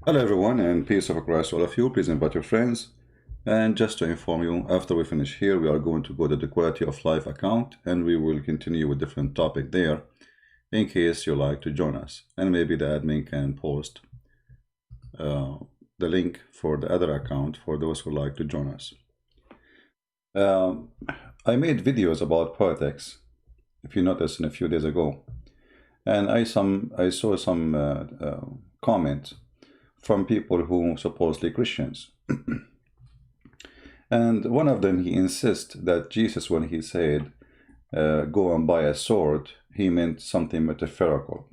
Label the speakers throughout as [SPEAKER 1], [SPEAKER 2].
[SPEAKER 1] Hello everyone, and peace of Christ to all of you. Please invite your friends. And just to inform you, after we finish here, we are going to go to the quality of life account, and we will continue with different topic there in case you like to join us. And maybe the admin can post the link for the other account for those who like to join us. I made videos about politics, if you noticed, a few days ago, and I saw some comments from people who supposedly Christians. And one of them, he insists that Jesus, when he said, go and buy a sword, he meant something metaphorical.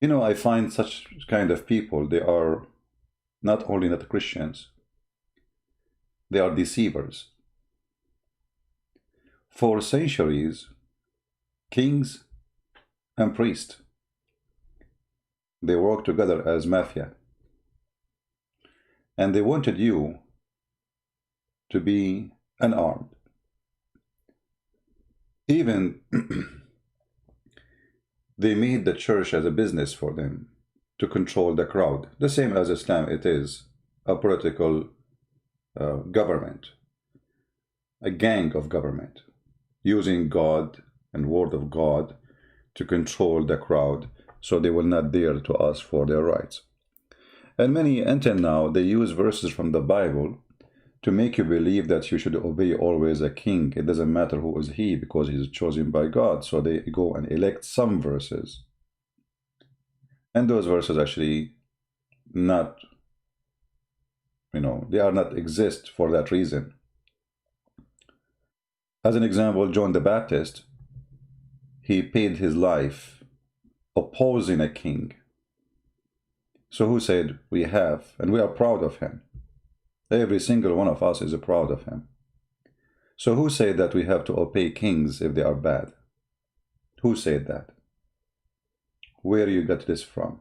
[SPEAKER 1] You know, I find such kind of people, they are not only not Christians, they are deceivers. For centuries, kings and priests, they worked together as mafia. And they wanted you to be unarmed. Even they made the church as a business for them to control the crowd. The same as Islam, it is a political government, a gang of government, using God and word of God to control the crowd so they will not dare to ask for their rights. And many, until now, they use verses from the Bible to make you believe that you should obey always a king. It doesn't matter who is he, because he is chosen by God. So they go and elect some verses. And those verses actually not, they are not exist for that reason. As an example, John the Baptist, he paid his life opposing a king. So who said we have, and we are proud of him. Every single one of us is proud of him. So who said that we have to obey kings if they are bad? Who said that? Where you got this from?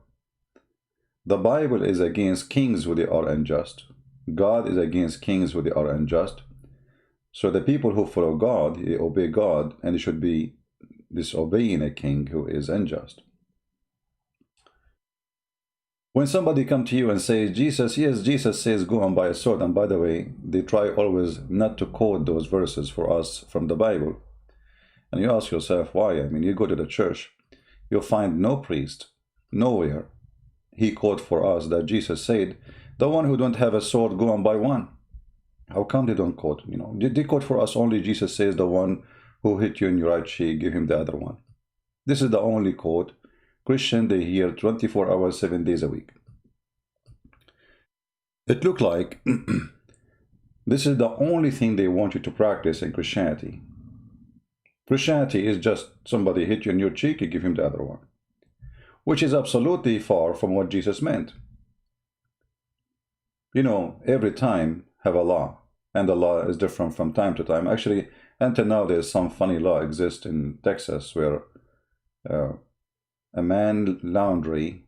[SPEAKER 1] The Bible is against kings who they are unjust. God is against kings who they are unjust. So the people who follow God, they obey God, and they should be disobeying a king who is unjust. When somebody comes to you and says, Jesus, yes, Jesus says, go and buy a sword. And by the way, they try always not to quote those verses for us from the Bible. And you ask yourself, why? I mean, you go to the church, you'll find no priest, nowhere. He quote for us that Jesus said, the one who don't have a sword, go and buy one. How come they don't quote? They quote for us only Jesus says, the one who hit you in your right cheek, give him the other one. This is the only quote. Christian, they hear 24 hours, 7 days a week. It looked like this is the only thing they want you to practice in Christianity. Christianity is just somebody hit you in your cheek, you give him the other one, which is absolutely far from what Jesus meant. Every time have a law, and the law is different from time to time. Actually, until now, there's some funny law exists in Texas where a man laundry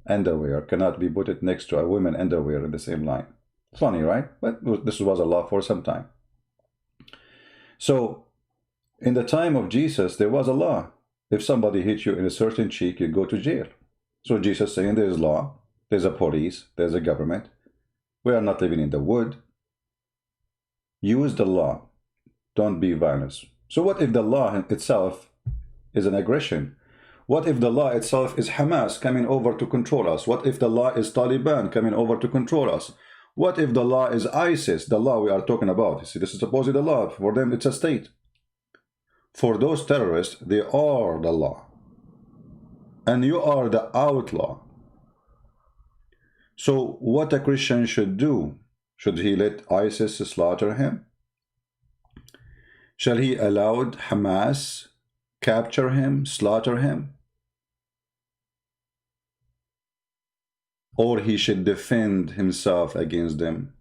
[SPEAKER 1] underwear cannot be put next to a woman underwear in the same line. Funny, right? But this was a law for some time. So in the time of Jesus, there was a law. If somebody hits you in a certain cheek, you go to jail. So Jesus saying there's law, there's a police, there's a government. We are not living in the wood. Use the law. Don't be violent. So what if the law itself is an aggression? What if the law itself is Hamas coming over to control us? What if the law is Taliban coming over to control us? What if the law is ISIS, the law we are talking about? You see, this is supposedly the law. For them, it's a state. For those terrorists, they are the law. And you are the outlaw. So what a Christian should do? Should he let ISIS slaughter him? Shall he allow Hamas capture him, slaughter him? Or he should defend himself against them?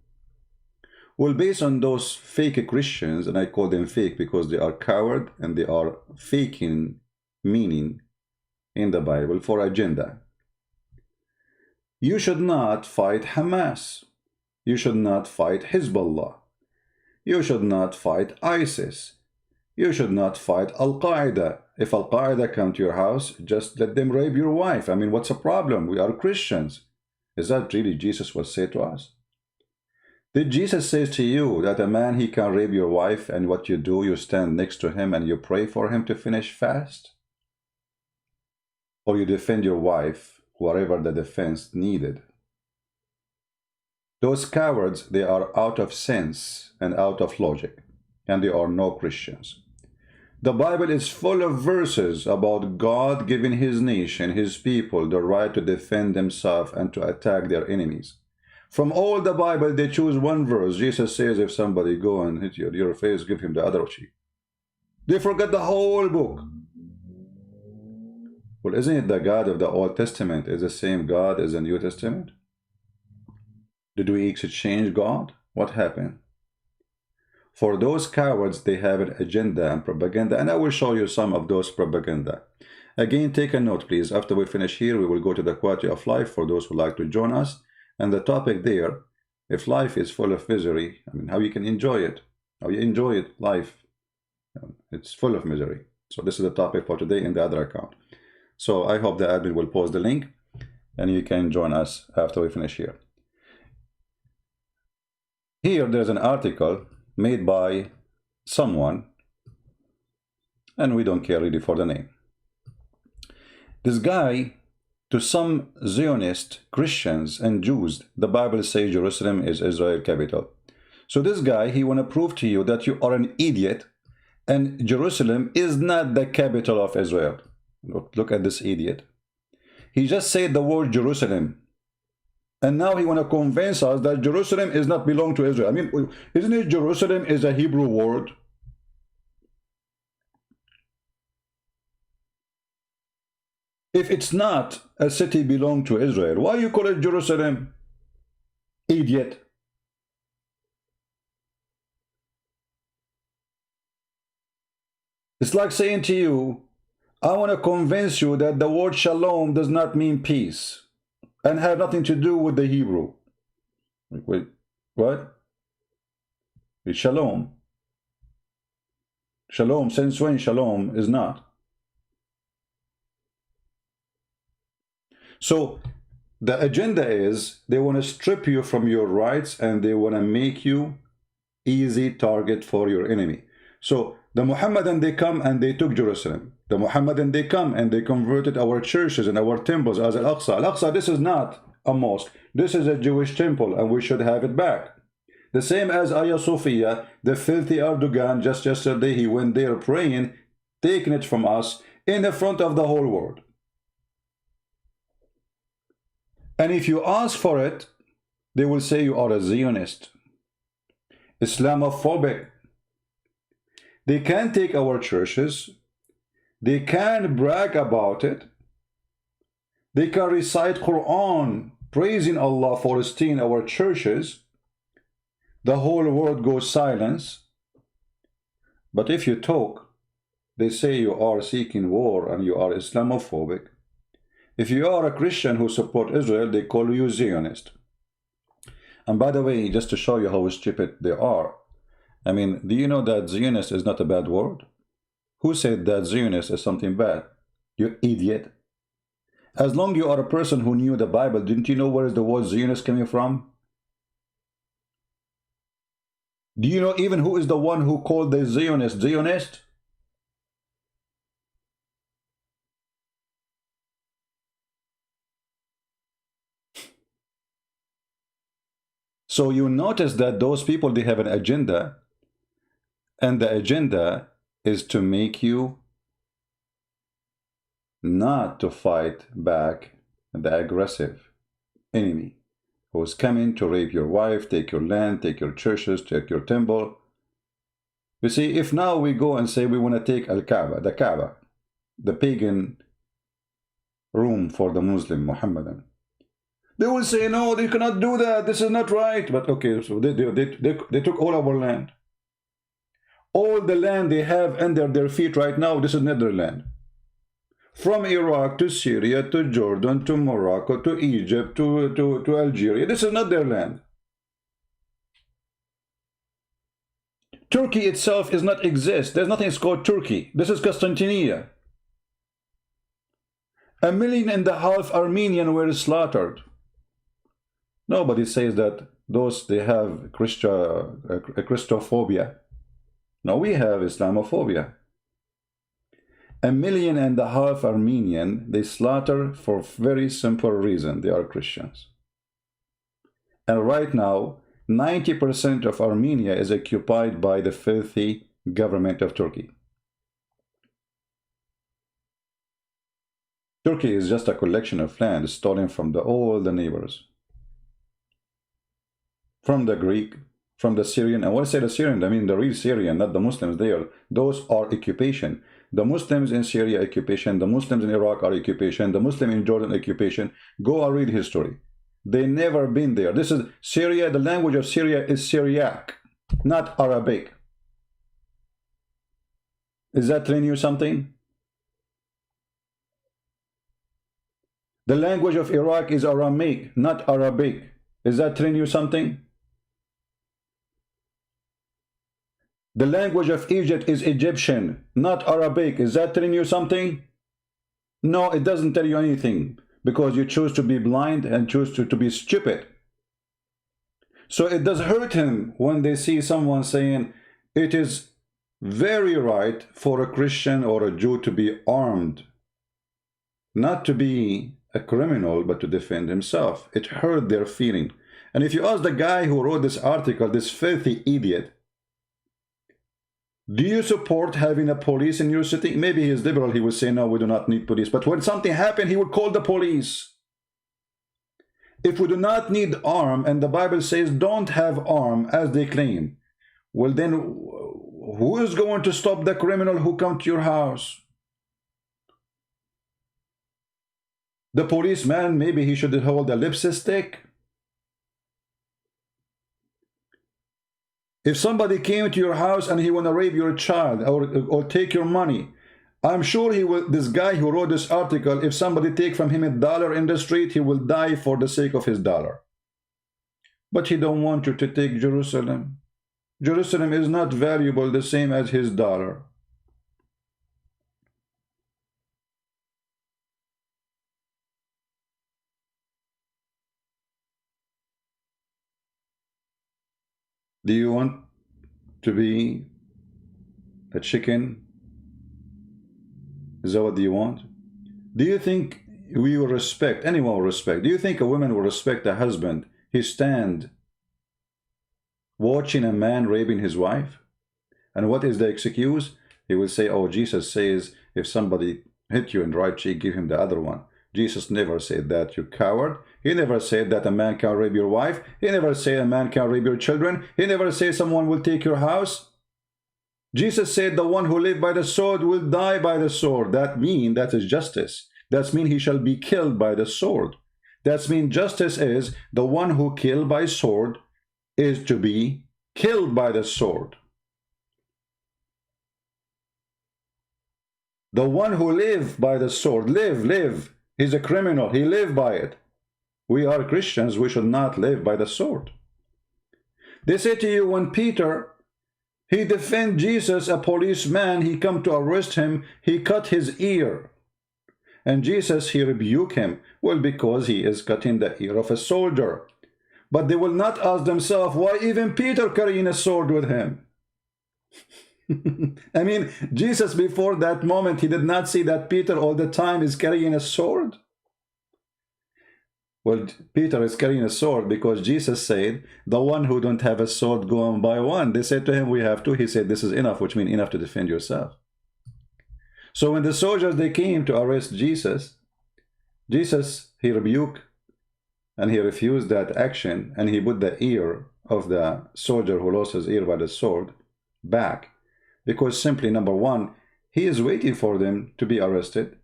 [SPEAKER 1] Well, based on those fake Christians, and I call them fake because they are coward and they are faking meaning in the Bible for agenda. You should not fight Hamas. You should not fight Hezbollah. You should not fight ISIS. You should not fight Al-Qaeda. If Al-Qaeda come to your house, just let them rape your wife. I mean, what's the problem? We are Christians. Is that really Jesus will say to us? Did Jesus say to you that a man, he can rape your wife, and what you do, you stand next to him and you pray for him to finish fast? Or you defend your wife, whatever the defense needed? Those cowards, they are out of sense and out of logic, and they are no Christians. The Bible is full of verses about God giving his nation, his people, the right to defend themselves and to attack their enemies. From all the Bible, they choose one verse. Jesus says, if somebody go and hit you in your face, give him the other cheek. They forget the whole book. Well, isn't it the God of the Old Testament is the same God as the New Testament? Did we exchange God? What happened? For those cowards, they have an agenda and propaganda, and I will show you some of those propaganda. Again, take a note, please. After we finish here, we will go to the quality of life for those who like to join us. And the topic there, if life is full of misery, I mean, how you can enjoy it. How you enjoy it, life. It's full of misery. So this is the topic for today in the other account. So I hope the admin will post the link, and you can join us after we finish here. Here, there's an article made by someone, and we don't care really for the name. This guy, to some Zionist Christians and Jews, the Bible says Jerusalem is Israel capital. So this guy, he want to prove to you that you are an idiot, and Jerusalem is not the capital of Israel. Look at this idiot. He just said the word Jerusalem. And now he want to convince us that Jerusalem is not belong to Israel. I mean, isn't it Jerusalem is a Hebrew word? If it's not a city belong to Israel, why you call it Jerusalem? Idiot. It's like saying to you, I want to convince you that the word shalom does not mean peace and have nothing to do with the Hebrew. Wait, what? It's shalom. Shalom, since when shalom is not? So the agenda is they want to strip you from your rights, and they want to make you easy target for your enemy. So the Muhammadan, they come and they took Jerusalem. The Muhammadan, they come and they converted our churches and our temples as Al-Aqsa. Al-Aqsa, this is not a mosque. This is a Jewish temple, and we should have it back. The same as Hagia Sophia, the filthy Erdogan, just yesterday he went there praying, taking it from us in the front of the whole world. And if you ask for it, they will say you are a Zionist, Islamophobic. They can take our churches. They can brag about it. They can recite Quran, praising Allah for staying our churches. The whole world goes silence. But if you talk, they say you are seeking war and you are Islamophobic. If you are a Christian who support Israel, they call you Zionist. And by the way, just to show you how stupid they are, I mean, do you know that Zionist is not a bad word? Who said that Zionist is something bad? You idiot. As long as you are a person who knew the Bible, didn't you know where is the word Zionist coming from? Do you know even who is the one who called the Zionist Zionist? So you notice that those people, they have an agenda, and the agenda is to make you not to fight back the aggressive enemy who is coming to rape your wife, take your land, take your churches, take your temple. You see, if now we go and say we want to take Al-Kaaba, the pagan room for the Muslim Muhammadan, they will say, no, they cannot do that. This is not right. But okay, so they took all our land. All the land they have under their feet right now, this is not their land. From Iraq to Syria to Jordan to Morocco to Egypt to Algeria, this is not their land. Turkey itself is not exist. There's nothing called Turkey. This is Constantinople. 1.5 million Armenians were slaughtered. Nobody says that those, they have Christophobia. No, we have Islamophobia. 1.5 million Armenian, they slaughter for very simple reason. They are Christians. And right now, 90% of Armenia is occupied by the filthy government of Turkey. Turkey is just a collection of land stolen from all the neighbors. From the Greek, from the Syrian, and when I say the Syrian, I mean the real Syrian, not the Muslims there. Those are occupation. The Muslims in Syria, occupation. The Muslims in Iraq are occupation. The Muslims in Jordan, occupation. Go and read history. They never been there. This is Syria. The language of Syria is Syriac, not Arabic. Is that telling you something? The language of Iraq is Aramaic, not Arabic. Is that telling you something? The language of Egypt is Egyptian, not Arabic. Is that telling you something? No, it doesn't tell you anything, because you choose to be blind and choose to be stupid. So it does hurt him when they see someone saying it is very right for a Christian or a Jew to be armed, not to be a criminal, but to defend himself. It hurt their feeling. And if you ask the guy who wrote this article, this filthy idiot, do you support having a police in your city? Maybe he is liberal, he would say, no, we do not need police. But when something happened, he would call the police. If we do not need arm, and the Bible says don't have arm as they claim, well then, who is going to stop the criminal who come to your house? The policeman, maybe he should hold a lipstick. If somebody came to your house and he want to rape your child or take your money, I'm sure he will. This guy who wrote this article, if somebody take from him $1 in the street, he will die for the sake of his dollar. But he don't want you to take Jerusalem. Jerusalem is not valuable the same as his dollar. Do you want to be a chicken? Is that what you want? Do you think we will respect, anyone will respect, do you think a woman will respect a husband? He stand watching a man raping his wife? And what is the excuse? He will say, oh, Jesus says if somebody hit you in the right cheek, give him the other one. Jesus never said that, you coward. He never said that a man can rape your wife. He never said a man can rape your children. He never said someone will take your house. Jesus said the one who lives by the sword will die by the sword. That means that is justice. That means he shall be killed by the sword. That means justice is the one who killed by sword is to be killed by the sword. The one who live by the sword, live. He's a criminal. He lived by it. We are Christians. We should not live by the sword. They say to you, when Peter, he defend Jesus, a policeman, he come to arrest him, he cut his ear. And Jesus, he rebuke him. Well, because he is cutting the ear of a soldier. But they will not ask themselves, why even Peter carrying a sword with him? I mean, Jesus before that moment, he did not see that Peter all the time is carrying a sword. Well, Peter is carrying a sword because Jesus said, the one who don't have a sword, go and buy one. They said to him, we have two. He said, this is enough, which means enough to defend yourself. So when the soldiers, they came to arrest Jesus, he rebuked and he refused that action, and he put the ear of the soldier who lost his ear by the sword back. Because simply, number one, he is waiting for them to be arrested.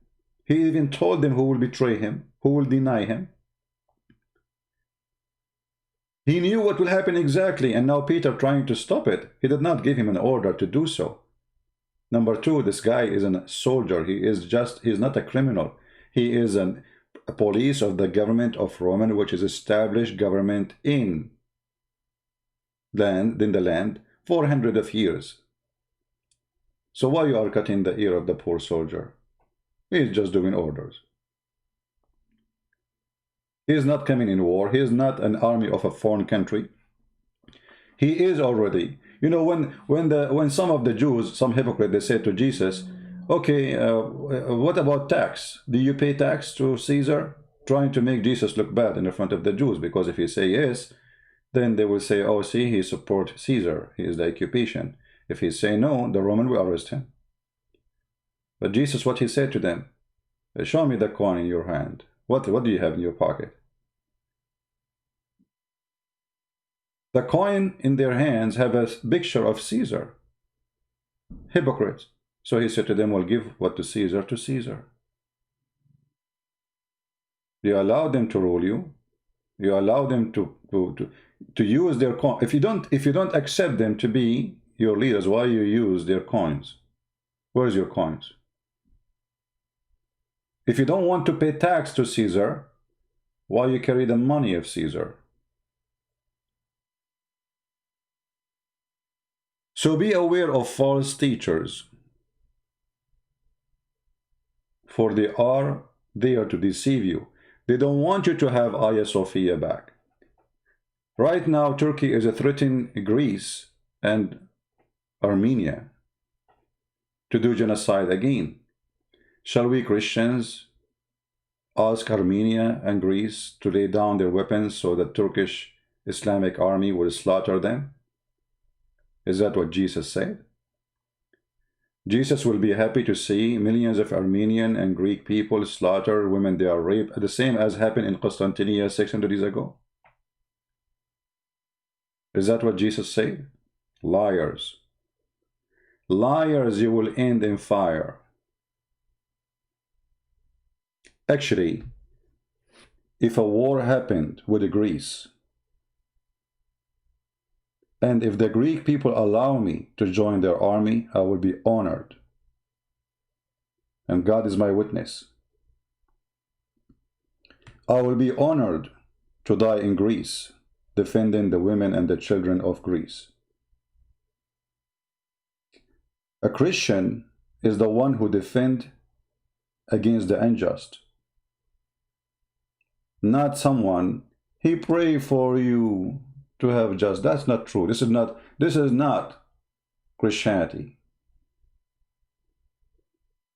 [SPEAKER 1] He even told them who will betray him, who will deny him. He knew what will happen exactly, and now Peter trying to stop it. He did not give him an order to do so. Number two, this guy is a soldier. He's not a criminal. He is a police of the government of Roman, which is established government in the land 400 of years. So why you are cutting the ear of the poor soldier? He's just doing orders. He is not coming in war. He is not an army of a foreign country. He is already. You know, when some of the Jews, some hypocrites, they said to Jesus, okay, what about tax? Do you pay tax to Caesar? Trying to make Jesus look bad in the front of the Jews, because if he say yes, then they will say, oh, see, he support Caesar. He is the occupation. If he say no, the Roman will arrest him. But Jesus, what he said to them, show me the coin in your hand. What do you have in your pocket? The coin in their hands have a picture of Caesar. Hypocrites. So he said to them, well, give what to Caesar to Caesar. You allow them to rule you. You allow them to use their coin. If you don't accept them to be your leaders, why you use their coins? Where's your coins? If you don't want to pay tax to Caesar, why you carry the money of Caesar? So be aware of false teachers, for they are there to deceive you. They don't want you to have Hagia Sophia back. Right now, Turkey is threatening Greece and Armenia to do genocide again. Shall we Christians ask Armenia and Greece to lay down their weapons so the Turkish Islamic army will slaughter them? Is that what Jesus said? Jesus will be happy to see millions of Armenian and Greek people slaughter women they are raped, the same as happened in Constantinople 600 years ago. Is that what Jesus said? Liars. Liars, you will end in fire. Actually, if a war happened with Greece, and if the Greek people allow me to join their army, I will be honored. And God is my witness. I will be honored to die in Greece, defending the women and the children of Greece. A Christian is the one who defends against the unjust. Not someone, he pray for you to have just. That's not true. This is not Christianity.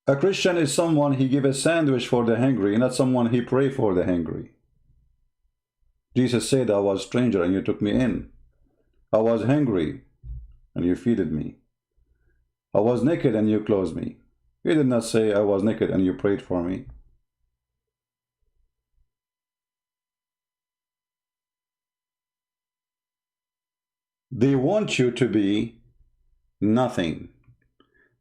[SPEAKER 1] A Christian is someone he give a sandwich for the hungry, not someone he pray for the hungry. Jesus said, I was a stranger and you took me in. I was hungry and you feeded me. I was naked and you clothed me. He did not say, I was naked and you prayed for me. They want you to be nothing.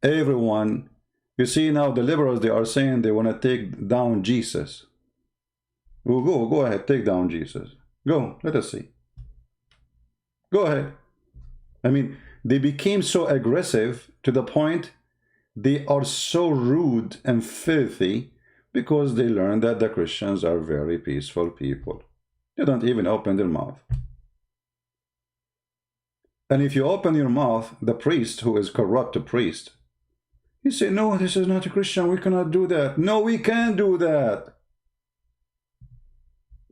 [SPEAKER 1] Everyone, you see now the liberals, they are saying they want to take down Jesus. Well, go ahead, take down Jesus. Go, let us see. Go ahead. I mean, they became so aggressive to the point they are so rude and filthy because they learned that the Christians are very peaceful people. They don't even open their mouth. And if you open your mouth, the priest, who is corrupt priest, he say, no, this is not a Christian, we cannot do that. No, we can do that.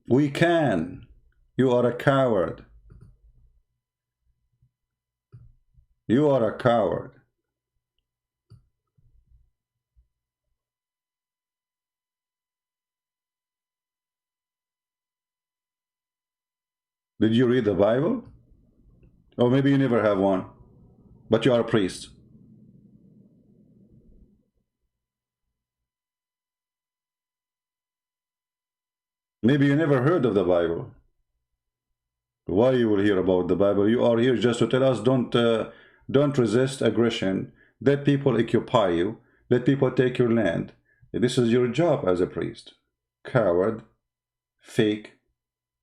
[SPEAKER 1] We can. You are a coward. You are a coward. Did you read the Bible? Or maybe you never have one, but you are a priest. Maybe you never heard of the Bible. Why you will hear about the Bible? You are here just to tell us don't resist aggression. Let people occupy you. Let people take your land. This is your job as a priest. Coward, fake,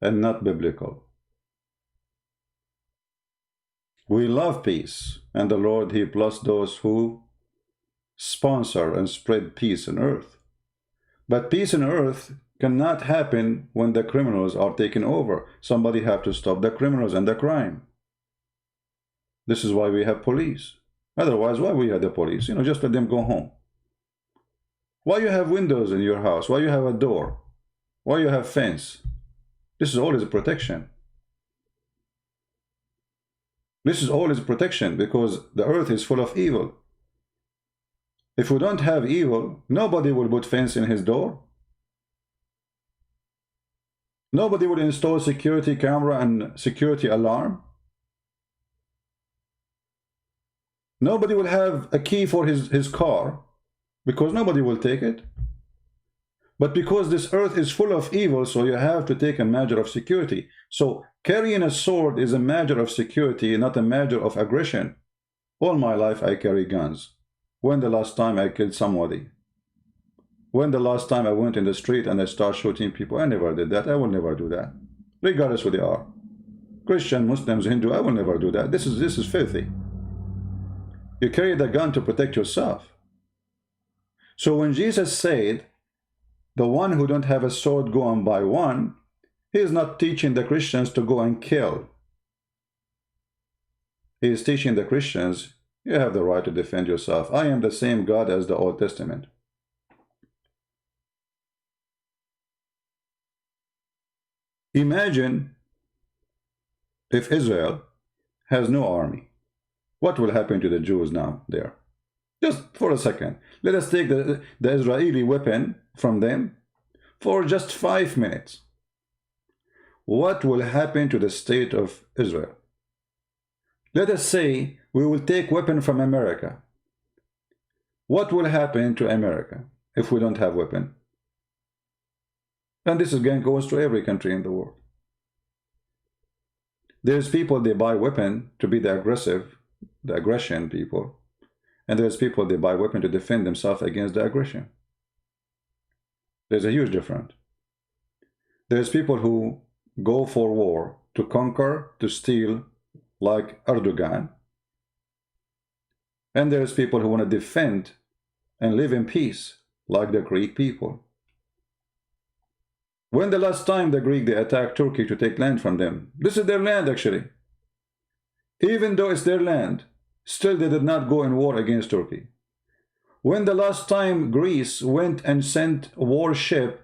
[SPEAKER 1] and not biblical. We love peace, and the Lord, he blessed those who sponsor and spread peace on earth. But peace on earth cannot happen when the criminals are taken over. Somebody have to stop the criminals and the crime. This is why we have police. Otherwise, why we have the police? You know, just let them go home. Why you have windows in your house? Why you have a door? Why you have fence? This is always a protection. This is always protection because the earth is full of evil. If we don't have evil, nobody will put fence in his door. Nobody will install security camera and security alarm. Nobody will have a key for his car because nobody will take it. But because this earth is full of evil, so you have to take a measure of security. So carrying a sword is a measure of security, not a measure of aggression. All my life I carry guns. When the last time I killed somebody? When the last time I went in the street and I start shooting people? I never did that. I will never do that. Regardless who they are. Christian, Muslims, Hindu, I will never do that. This is filthy. You carry the gun to protect yourself. So when Jesus said, the one who don't have a sword go and buy one, he is not teaching the Christians to go and kill. He is teaching the Christians, you have the right to defend yourself. I am the same God as the Old Testament. Imagine if Israel has no army. What will happen to the Jews now there? Just for a second. Let us take the Israeli weapon from them for just 5 minutes. What will happen to the state of Israel? Let us say we will take weapon from America. What will happen to America if we don't have weapon? And this again goes to every country in the world. There's people, they buy weapon to be the aggression people. And there's people, they buy weapon to defend themselves against the aggression. There's a huge difference. There's people who go for war to conquer, to steal, like Erdogan. And there's people who want to defend and live in peace, like the Greek people. When the last time the Greek, they attacked Turkey to take land from them? This is their land, actually. Even though it's their land, still they did not go in war against Turkey. When the last time Greece went and sent a warship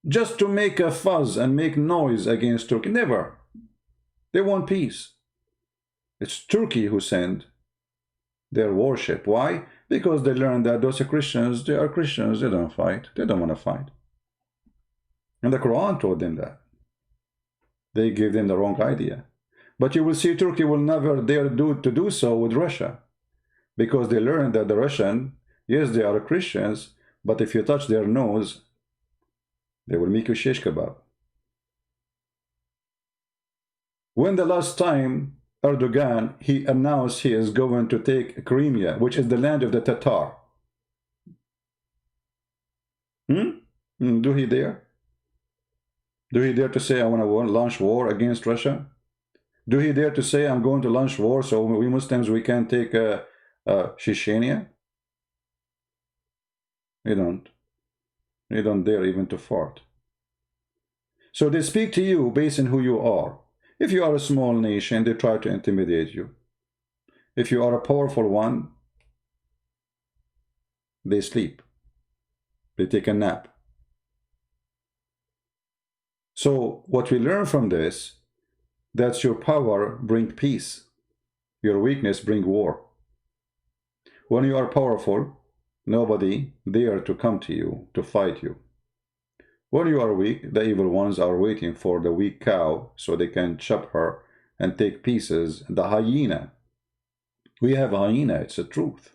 [SPEAKER 1] just to make a fuss and make noise against Turkey? Never. They want peace. It's Turkey who sent their warship. Why? Because they learned that those are Christians, they don't fight. They don't want to fight. And the Quran told them that. They gave them the wrong idea. But you will see Turkey will never dare to do so with Russia. Because they learned that the Russian, yes, they are Christians, but if you touch their nose, they will make you shish kebab. When the last time Erdogan, he announced he is going to take Crimea, which is the land of the Tatar. Do he dare? Do he dare to say, I want to launch war against Russia? Do he dare to say, I'm going to launch war so we Muslims, we can take Chechnya? He don't. He don't dare even to fart. So they speak to you based on who you are. If you are a small nation, they try to intimidate you. If you are a powerful one, they sleep. They take a nap. So what we learn from this, that your power brings peace. Your weakness brings war. When you are powerful, nobody dare to come to you to fight you. When you are weak, the evil ones are waiting for the weak cow so they can chop her and take pieces. The hyena. We have a hyena, it's a truth.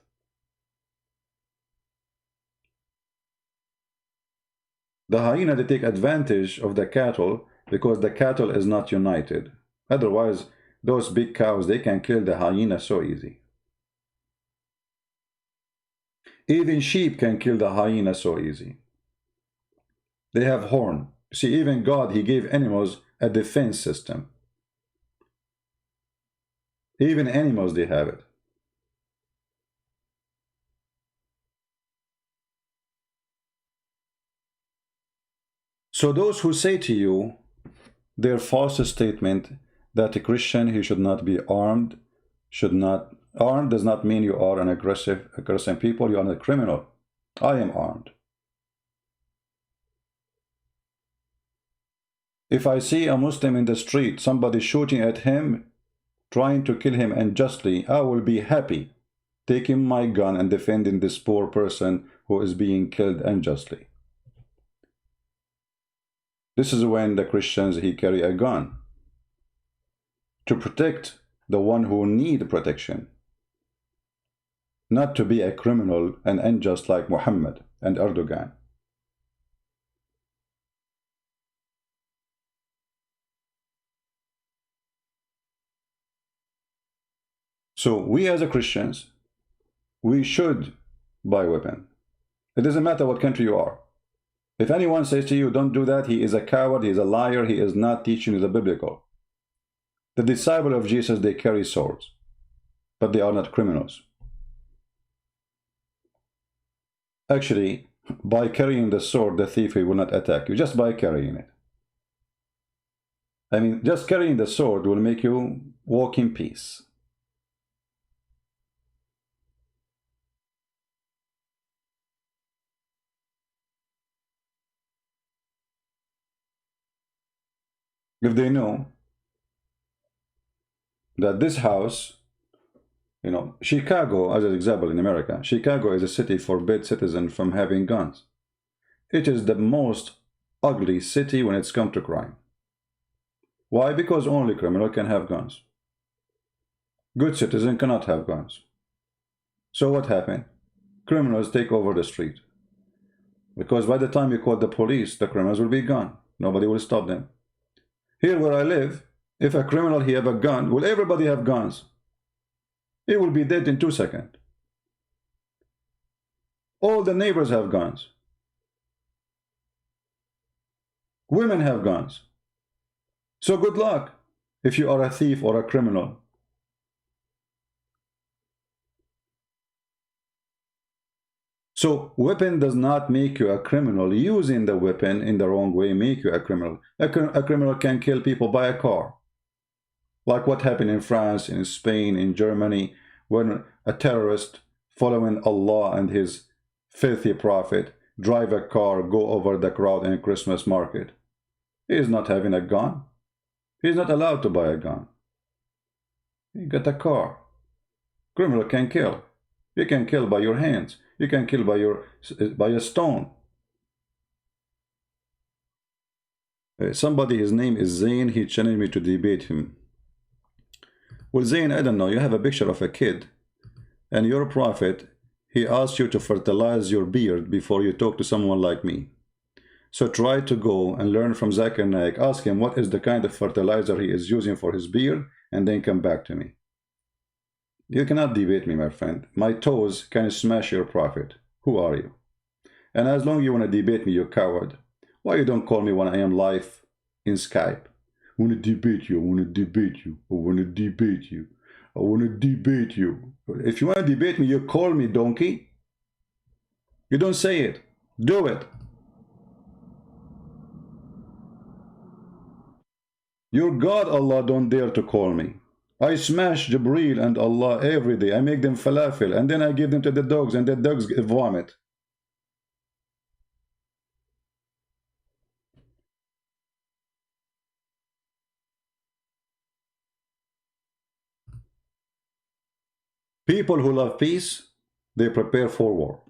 [SPEAKER 1] The hyena, they take advantage of the cattle because the cattle is not united. Otherwise, those big cows, they can kill the hyena so easy. Even sheep can kill the hyena so easy. They have horn. See, even God, he gave animals a defense system. Even animals, they have it. So those who say to you their false statement, that a Christian, he should not be armed, armed does not mean you are an aggressive people, you are a criminal. I am armed. If I see a Muslim in the street, somebody shooting at him, trying to kill him unjustly, I will be happy taking my gun and defending this poor person who is being killed unjustly. This is when the Christians, he carry a gun to protect the one who need protection, not to be a criminal and unjust like Muhammad and Erdogan. So we as a Christians, we should buy weapon. It doesn't matter what country you are. If anyone says to you, don't do that, he is a coward, he is a liar, he is not teaching you the biblical. The disciples of Jesus, they carry swords, but they are not criminals. Actually, by carrying the sword, the thief, he will not attack you, just by carrying it. I mean, just carrying the sword will make you walk in peace. If they know that this house, you know, Chicago, as an example in America, Chicago is a city forbid citizens from having guns. It is the most ugly city when it's come to crime. Why? Because only criminal can have guns. Good citizen cannot have guns. So what happened? Criminals take over the street. Because by the time you call the police, the criminals will be gone. Nobody will stop them. Here where I live, if a criminal he have a gun, will everybody have guns? He will be dead in 2 seconds. All the neighbors have guns. Women have guns. So good luck if you are a thief or a criminal. So weapon does not make you a criminal. Using the weapon in the wrong way make you a criminal. A criminal can kill people by a car. Like what happened in France, in Spain, in Germany, when a terrorist following Allah and his filthy prophet drive a car, go over the crowd in a Christmas market. He is not having a gun. He is not allowed to buy a gun. You got a car. Criminal can kill. You can kill by your hands. You can kill by a stone. Somebody, his name is Zain, he challenged me to debate him. Well, Zain, I don't know, you have a picture of a kid, and your prophet, he asked you to fertilize your beard before you talk to someone like me. So try to go and learn from Zakir Naik. Ask him what is the kind of fertilizer he is using for his beard, and then come back to me. You cannot debate me, my friend. My toes can smash your prophet. Who are you? And as long as you want to debate me, you coward, why you don't call me when I am live in Skype? I want to debate you, I want to debate you, I want to debate you, I want to debate you. If you want to debate me, you call me, donkey. You don't say it. Do it. Your God, Allah, don't dare to call me. I smash Jibreel and Allah every day. I make them falafel, and then I give them to the dogs, and the dogs vomit. People who love peace, they prepare for war.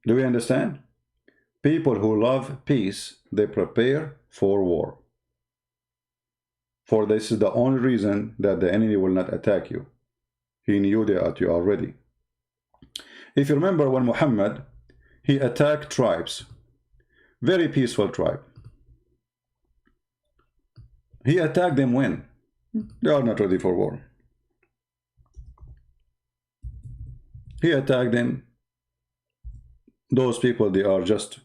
[SPEAKER 1] Do we understand? People who love peace, they prepare for war. For this is the only reason that the enemy will not attack you. He knew that you already. If you remember when Muhammad, he attacked tribes, very peaceful tribe. He attacked them when? They are not ready for war. He attacked them. Those people, they are just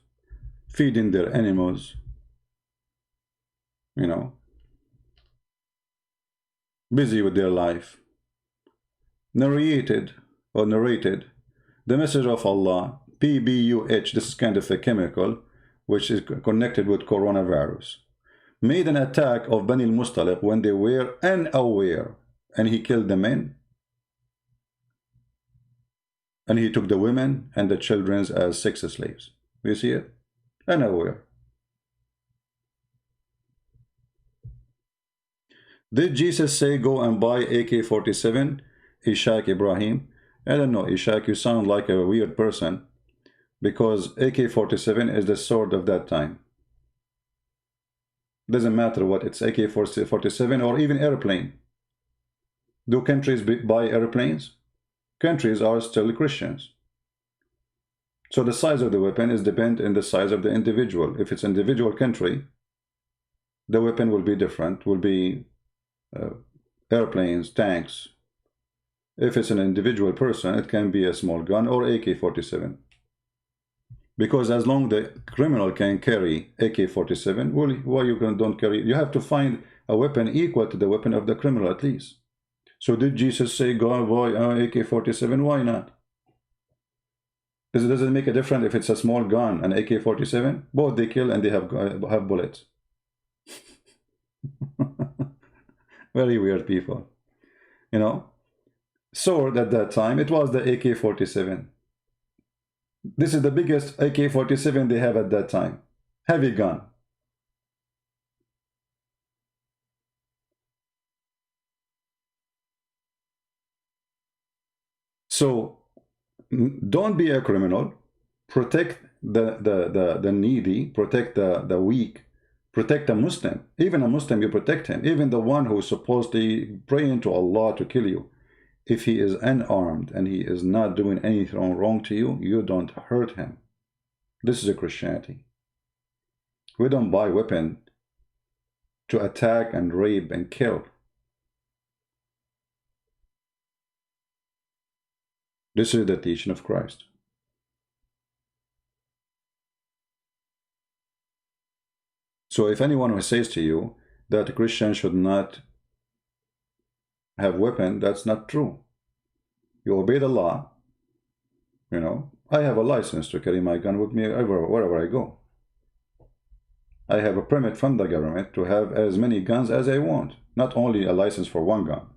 [SPEAKER 1] feeding their animals, you know, busy with their life. Narrated the message of Allah, PBUH, this is kind of a chemical which is connected with coronavirus. made an attack of Bani al-Mustaliq when they were unaware, and he killed the men, and he took the women and the children as sex slaves. You see it? Unaware. Did Jesus say go and buy AK-47? Ishaq Ibrahim? I don't know, Ishaq, you sound like a weird person, because AK-47 is the sword of that time. Doesn't matter what it's, AK-47 or even airplane. Do countries buy airplanes? Countries are still Christians. So the size of the weapon is depend on the size of the individual. If it's an individual country, the weapon will be different, will be airplanes, tanks. If it's an individual person, it can be a small gun or AK-47. Because as long the criminal can carry AK-47, well, why you don't carry? You have to find a weapon equal to the weapon of the criminal at least. So did Jesus say go and buy AK-47? Why not? Does it make a difference if it's a small gun and AK-47? Both they kill and they have bullets. Very weird people. You know, sword at that time, it was the AK-47. This is the biggest AK-47 they have at that time. Heavy gun. So don't be a criminal. Protect the needy. Protect the weak. Protect a Muslim. Even a Muslim, you protect him. Even the one who is supposedly praying to Allah to kill you. If he is unarmed and he is not doing anything wrong to you, you don't hurt him. This is a Christianity. We don't buy weapon to attack and rape and kill. This is the teaching of Christ. So if anyone who says to you that Christians should not have weapon, that's not true. You obey the law. You know, I have a license to carry my gun with me wherever I go. I have a permit from the government to have as many guns as I want, not only a license for one gun.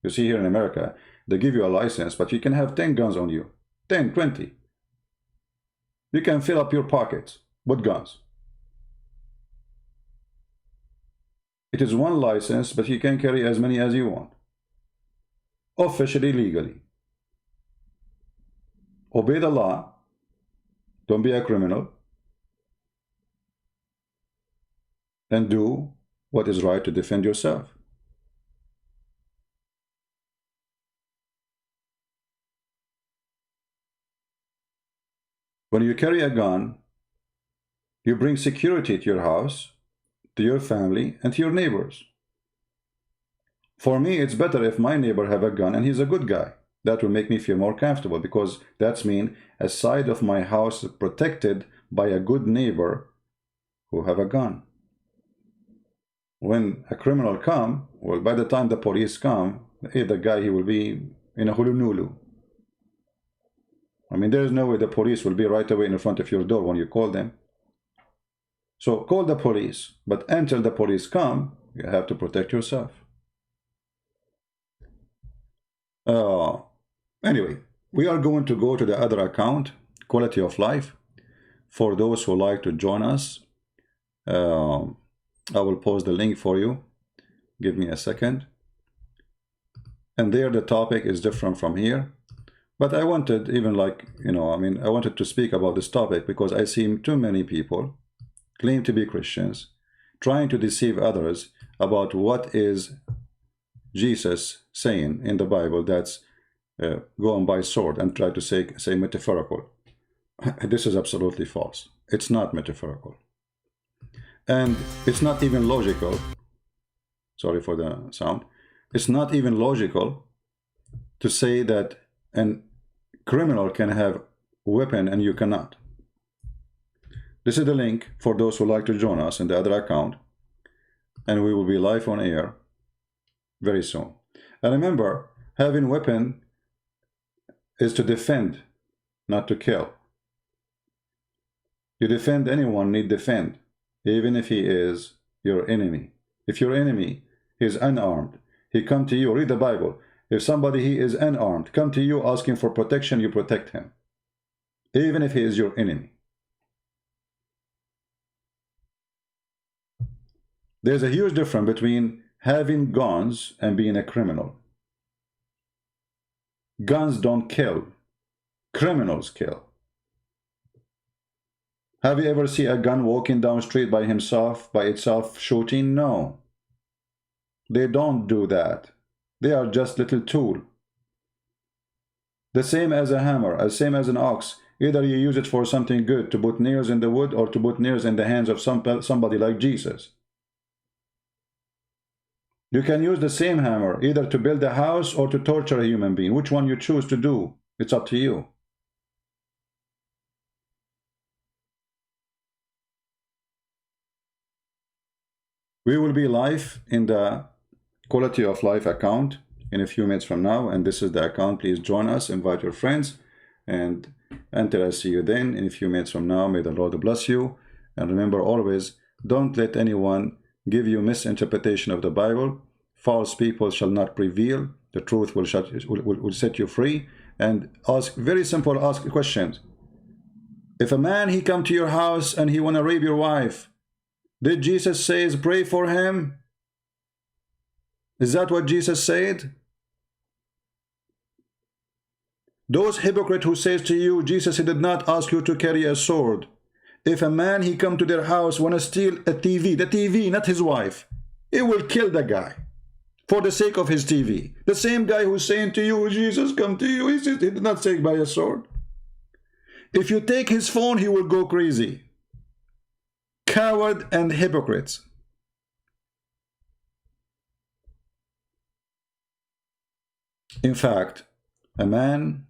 [SPEAKER 1] You see, here in America, they give you a license, but you can have 10 guns on you, 10, 20. You can fill up your pockets with guns. It is one license, but you can carry as many as you want. Officially, legally. Obey the law. Don't be a criminal. And do what is right to defend yourself. When you carry a gun, you bring security to your house, to your family, and to your neighbors. For me, it's better if my neighbor have a gun and he's a good guy. That will make me feel more comfortable, because that's mean a side of my house is protected by a good neighbor who have a gun. When a criminal come, well, by the time the police come, the guy, he will be in a hulunulu. I mean, there is no way the police will be right away in front of your door when you call them. So call the police, but until the police come, you have to protect yourself. Anyway, we are going to go to the other account, Quality of Life. For those who like to join us, I will post the link for you. Give me a second. And there the topic is different from here. But I wanted, even like, you know, I mean, I wanted to speak about this topic because I see too many people claim to be Christians, trying to deceive others about what is Jesus saying in the Bible, that's go and buy sword, and try to say metaphorical. This is absolutely false. It's not metaphorical. And it's not even logical. Sorry for the sound. It's not even logical to say that a criminal can have weapon and you cannot. This is the link for those who like to join us in the other account, and we will be live on air very soon. And remember, having weapon is to defend, not to kill. You defend anyone, need defend, even if he is your enemy. If your enemy is unarmed, he come to you, read the Bible. If somebody he is unarmed, come to you asking for protection, you protect him. Even if he is your enemy. There's a huge difference between having guns and being a criminal. Guns don't kill. Criminals kill. Have you ever seen a gun walking down the street by itself shooting? No. They don't do that. They are just little tool. The same as a hammer, the same as an ox. Either you use it for something good, to put nails in the wood, or to put nails in the hands of somebody like Jesus. You can use the same hammer either to build a house or to torture a human being. Which one you choose to do, it's up to you. We will be live in the Quality of Life account in a few minutes from now, and this is the account. Please join us, invite your friends, and until I see you then in a few minutes from now, may the Lord bless you. And remember always, don't let anyone give you misinterpretation of the Bible. False people shall not prevail. The truth will set you free. And ask very simple questions. If a man he come to your house and he want to rape your wife, did Jesus say pray for him? Is that what Jesus said? Those hypocrites who says to you, Jesus he did not ask you to carry a sword. If a man he come to their house want to steal a TV, the TV, not his wife, he will kill the guy for the sake of his TV. The same guy who's saying to you, Jesus come to you, he did not say by a sword. If you take his phone, he will go crazy. Coward and hypocrites. In fact, a man,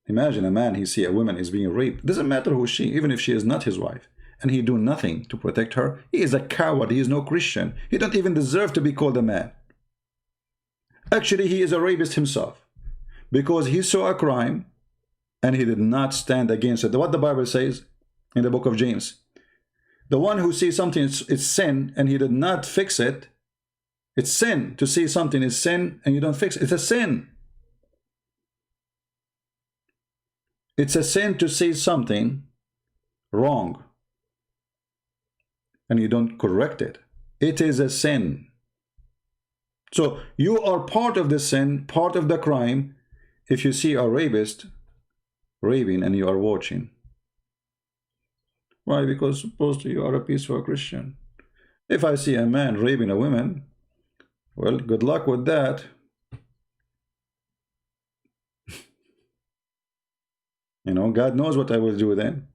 [SPEAKER 1] imagine a man, he see a woman is being raped. Doesn't matter who she, even if she is not his wife, and he do nothing to protect her. He is a coward. He is no Christian. He don't even deserve to be called a man. Actually, he is a rapist himself, because he saw a crime and he did not stand against it. What the Bible says in the book of James, the one who sees something is sin and he did not fix it. It's sin. To see something is sin and you don't fix it. It's a sin. It's a sin to see something wrong and you don't correct it. It is a sin. So you are part of the sin, part of the crime, if you see a rapist raping and you are watching. Why? Because supposedly you are a peaceful Christian. If I see a man raping a woman, well, good luck with that. You know, God knows what I will do then.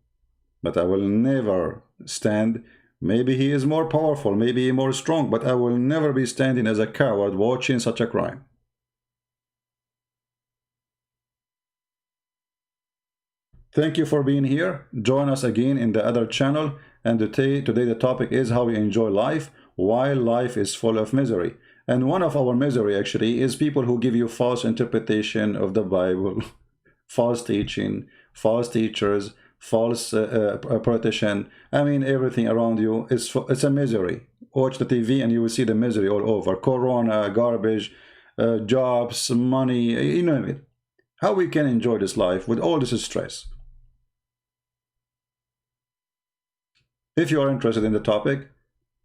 [SPEAKER 1] But I will never stand. Maybe he is more powerful, maybe he more strong, but I will never be standing as a coward watching such a crime. Thank you for being here. Join us again in the other channel. And today the topic is how we enjoy life while life is full of misery. And one of our misery actually is people who give you false interpretation of the Bible, false teaching, false teachers, false politician. I mean, everything around you is it's a misery. Watch the TV and you will see the misery all over. Corona, garbage, jobs, money, you name it. How we can enjoy this life with all this stress? If you are interested in the topic,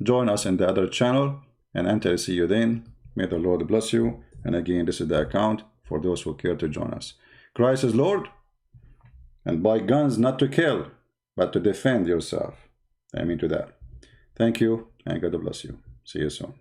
[SPEAKER 1] join us in the other channel. And until I see you then, may the Lord bless you. And again, this is the account for those who care to join us. Christ is Lord. And buy guns not to kill, but to defend yourself. Amen to that. Thank you, and God bless you. See you soon.